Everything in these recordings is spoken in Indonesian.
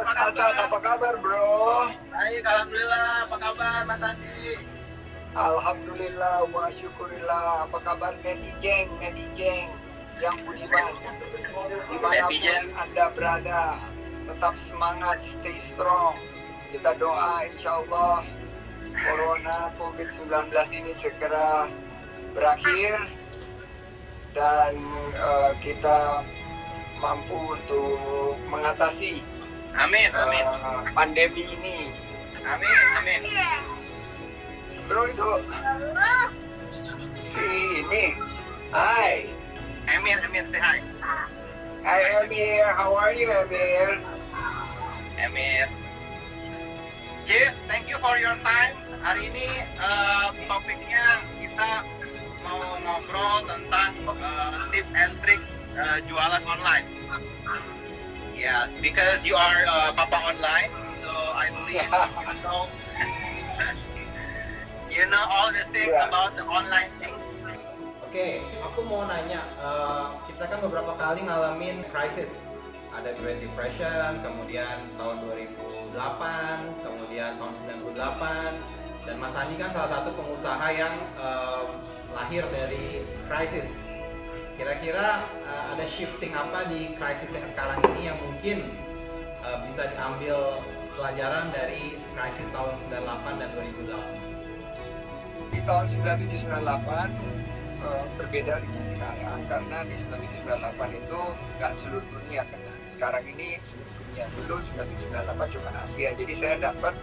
Asad, apa kabar bro? Baik, alhamdulillah. Apa kabar Mas Andi? Alhamdulillah wa syukurillah. Apa kabar netizen yang budiman? Dimanapun Netizen. Anda berada, tetap semangat, stay strong. Kita doa insya Allah Corona COVID-19 ini segera berakhir dan kita mampu untuk mengatasi Amin, amin. pandemi ini. Amin, amin. Bro itu si ini. Hi. Emir, say hi. Hi Emir, how are you Emir? Emir. Chief, thank you for your time. Hari ini topiknya kita mau ngobrol tentang tips and tricks jualan online. Yes, because you are Papa Online, so I believe you know all the things about the online things. Oke, aku mau nanya, kita kan beberapa kali ngalamin crisis. Ada Great Depression, kemudian tahun 2008, kemudian tahun 98, dan Mas Andi kan salah satu pengusaha yang lahir dari crisis. Kira-kira ada shifting apa di krisis yang sekarang ini yang mungkin bisa diambil pelajaran dari krisis tahun 98 dan 2008? Di tahun 97-98 berbeda dengan sekarang, karena di 97-98 itu nggak seluruh dunia, karena sekarang ini seluruh dunia. Dulu 97-98 cuma Asia, jadi saya dapat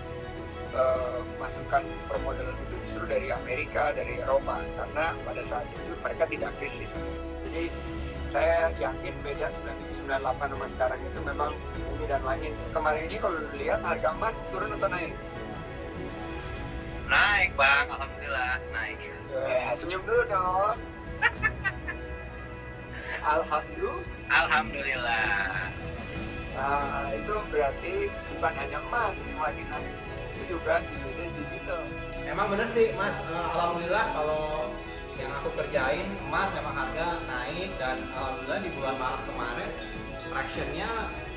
masukan permodalan itu justru dari Amerika, dari Eropa, karena pada saat itu mereka tidak krisis. Jadi saya yakin beda 97-98 sama sekarang itu memang bumi dan langit. Kemarin ini kalau dilihat harga emas turun atau naik? Naik bang, alhamdulillah naik. Ya, senyum dulu dong. Alhamdulillah. Nah, itu berarti bukan hanya emas yang lagi naik, itu juga di bisnis digital. Emang bener sih Mas, alhamdulillah kalau yang aku kerjain emas memang harga naik, dan alhamdulillah di bulan Maret kemarin tractionnya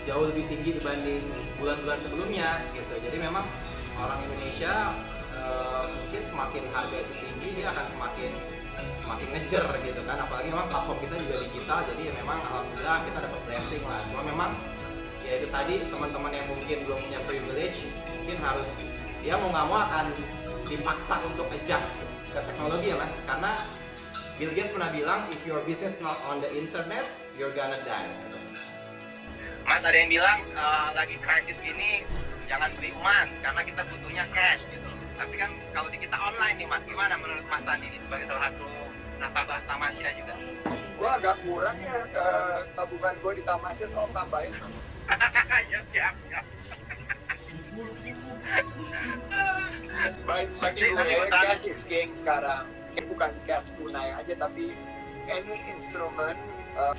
jauh lebih tinggi dibanding bulan-bulan sebelumnya gitu. Jadi memang orang Indonesia mungkin semakin harga itu tinggi dia akan semakin ngejar gitu kan, apalagi memang platform kita juga digital, jadi ya memang alhamdulillah kita dapat blessing lah. Cuma memang ya itu tadi, teman-teman yang mungkin belum punya privilege mungkin harus dia mau nggak mau akan dipaksa untuk adjust ke teknologi ya Mas, karena Bill Gates pernah bilang if your business not on the internet you're gonna die. Mas, ada yang bilang lagi krisis gini jangan beli emas karena kita butuhnya cash gitu. Tapi kan kalau di kita online nih Mas, gimana menurut Mas Andi ini sebagai salah satu nasabah Tamasya juga? Gua agak kurang ya tabungan gua di Tamasya, tolong tambahin. Ya siap. Bagi gue cash is king sekarang. Bukan cash tunai aja, tapi any instrumen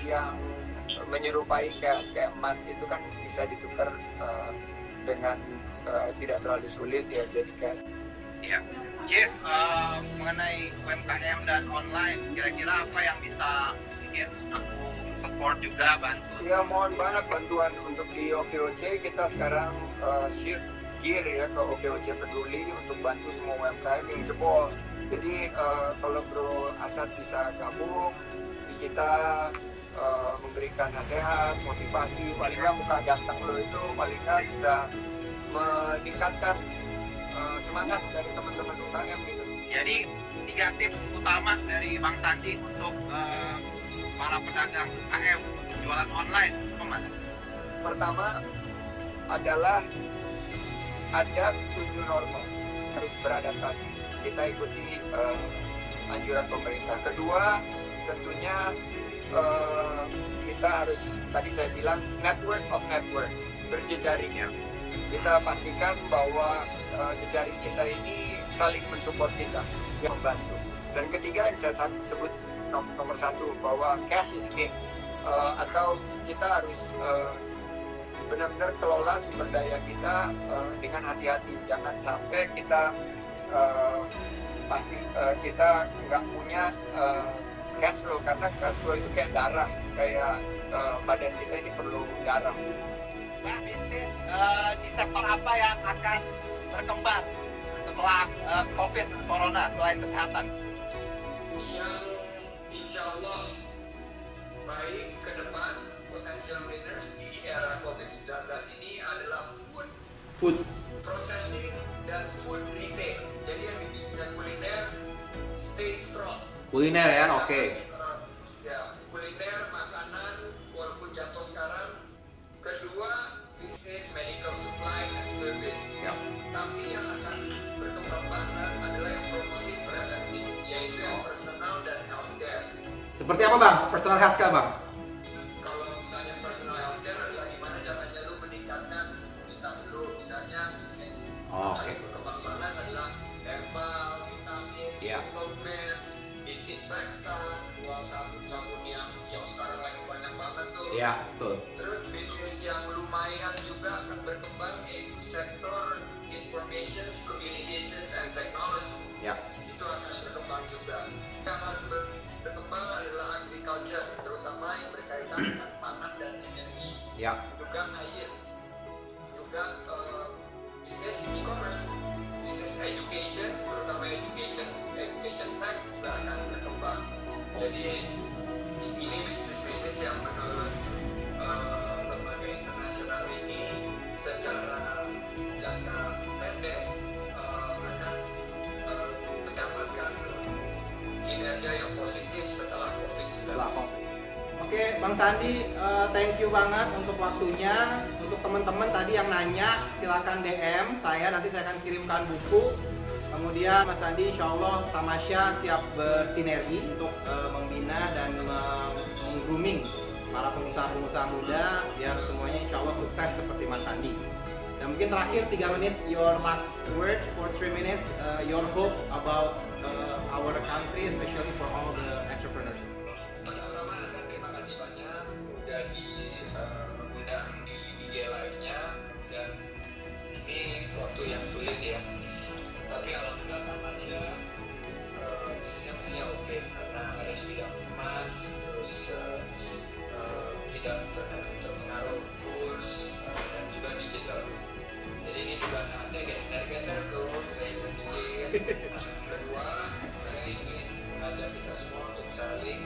yang menyerupai cash kayak emas itu kan bisa ditukar dengan tidak terlalu sulit ya jadi cash. Ya, Chief, mengenai UMKM dan online, kira-kira apa yang bisa mungkin aku support juga, bantu? Ya mohon banget bantuan untuk di OKOC. Kita sekarang shift gear ya ke OKOC Peduli untuk bantu semua UMKM yang jebol. Jadi kalau Bro Asad bisa gabung, kita memberikan nasihat, motivasi, paling nggak muka ganteng lo itu paling nggak bisa meningkatkan semangat dari teman-teman UMKM gitu. Jadi 3 tips utama dari Bang Sandi untuk para pedagang UMKM untuk jualan online, apa Mas? Pertama adalah ada new normal, harus beradaptasi. Kita ikuti anjuran pemerintah. Kedua, tentunya kita harus, tadi saya bilang network of network, berjejaring ya. Kita pastikan bahwa jejaring kita ini saling mensupport kita, yang membantu. Dan ketiga yang saya sebut nomor 1, bahwa cash is king, atau kita harus benar-benar kelola sumber daya kita dengan hati-hati. Jangan sampai kita kita nggak punya cash flow, karena cash flow itu kayak darah, kayak badan kita ini perlu darah. Bang, bisnis di sektor apa yang akan berkembang setelah COVID Corona selain kesehatan? Yang insya Allah baik ke depan potential winners di era COVID-19 ini adalah Food. processing dan food retail. Jadi yang di bisnis kuliner stay strong. Kuliner ya, oke. Ya, kuliner, makanan, walaupun jatuh sekarang. Kedua, bisnis medical supply and service. Ya. Tapi yang akan berkembang banget adalah yang promotif preventif, yaitu yang personal dan healthcare. Seperti apa bang? Personal healthcare bang? Kalau misalnya personal healthcare adalah gimana caranya lu meningkatkan imunitas lu. Misalnya Oh, oke. berkembang banget adalah herbal, vitamin, Iya. suplemen, disinfektan, jual sabun-sabun yang sekarang lagi banyak banget tuh. Iya, betul. Terus bisnis yang lumayan juga akan berkembang yaitu sektor information, communications, and technology. Ya. Itu akan berkembang juga. Yang akan berkembang adalah agriculture, terutama yang berkaitan dengan pangan dan energi, Ya. juga air, juga bisnis e-commerce, bisnis education, terutama education tech juga akan berkembang. Jadi ini bisnis yang menurut lembaga internasional ini secara jangka pendek akan mendapatkan kinerja yang positif setelah COVID-19. Setelah COVID. Oke, Bang Sandi, thank you banget untuk waktunya. Untuk teman-teman tadi yang nanya, silakan DM saya. Nanti saya akan kirimkan buku. Kemudian Mas Sandi, insya Allah Tamasya siap bersinergi untuk membina dan meng-grooming para pengusaha-pengusaha muda biar semuanya insya Allah sukses seperti Mas Sandi. Dan mungkin terakhir 3 menit, your last words for 3 minutes, your hope about our country, especially for all the entrepreneurs. Pertama-tama saya terima kasih banyak udah diundang di IG Live-nya, dan ini waktu yang sulit ya. Tapi alhamdulillah Tamasya bisnisnya mestinya oke karena ada di bidang emas, terus tidak terpengaruh kurs dan juga digital. Jadi ini juga saatnya geser-geser tuh, saya pikir. Kedua, saya ingin mengajak kita semua untuk saling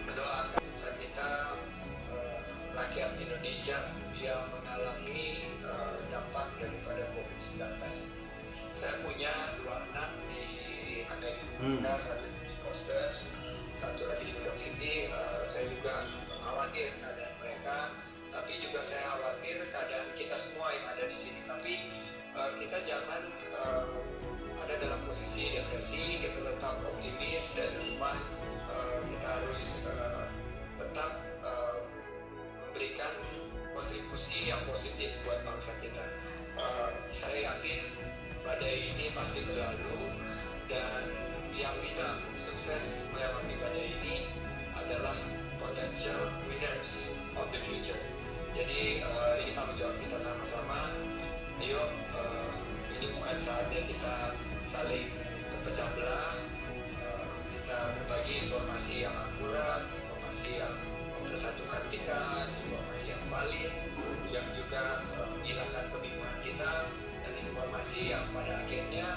mendoakan bangsa kita, rakyat Indonesia yang mengalami dampak daripada COVID-19. Saya punya 2 anak di Amerika, satu di Boston, satu lagi di New York City. Saya juga khawatir keadaan mereka, tapi juga saya khawatir keadaan kita semua yang ada di sini. Tapi kita jangan ada dalam posisi depresi, kita tetap optimis, dan rumah kita harus tetap memberikan kontribusi yang positif buat bangsa kita. Saya yakin badai ini pasti berlalu, dan yang bisa sukses melewati badai ini adalah potential winners of the future. Jadi ini tanggung jawab kita sama-sama. Ayo, ini bukan saatnya kita saling terpecah belah. Kita berbagi informasi yang akurat, informasi yang mempersatukan kita, informasi yang valid, yang juga menghilangkan kebingungan kita, dan informasi yang pada akhirnya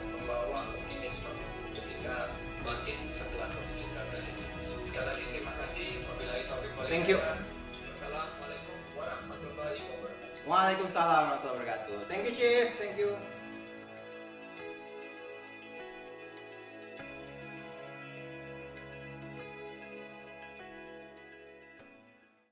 membawa optimisme untuk kita bangkit setelah COVID-19 ini. Sekali lagi terima kasih. Wabillahi taufiq wal hidayah. Thank you. Wassalamualaikum warahmatullahi wabarakatuh. Waalaikumsalam warahmatullahi wabarakatuh. Thank you, Chief. Thank you.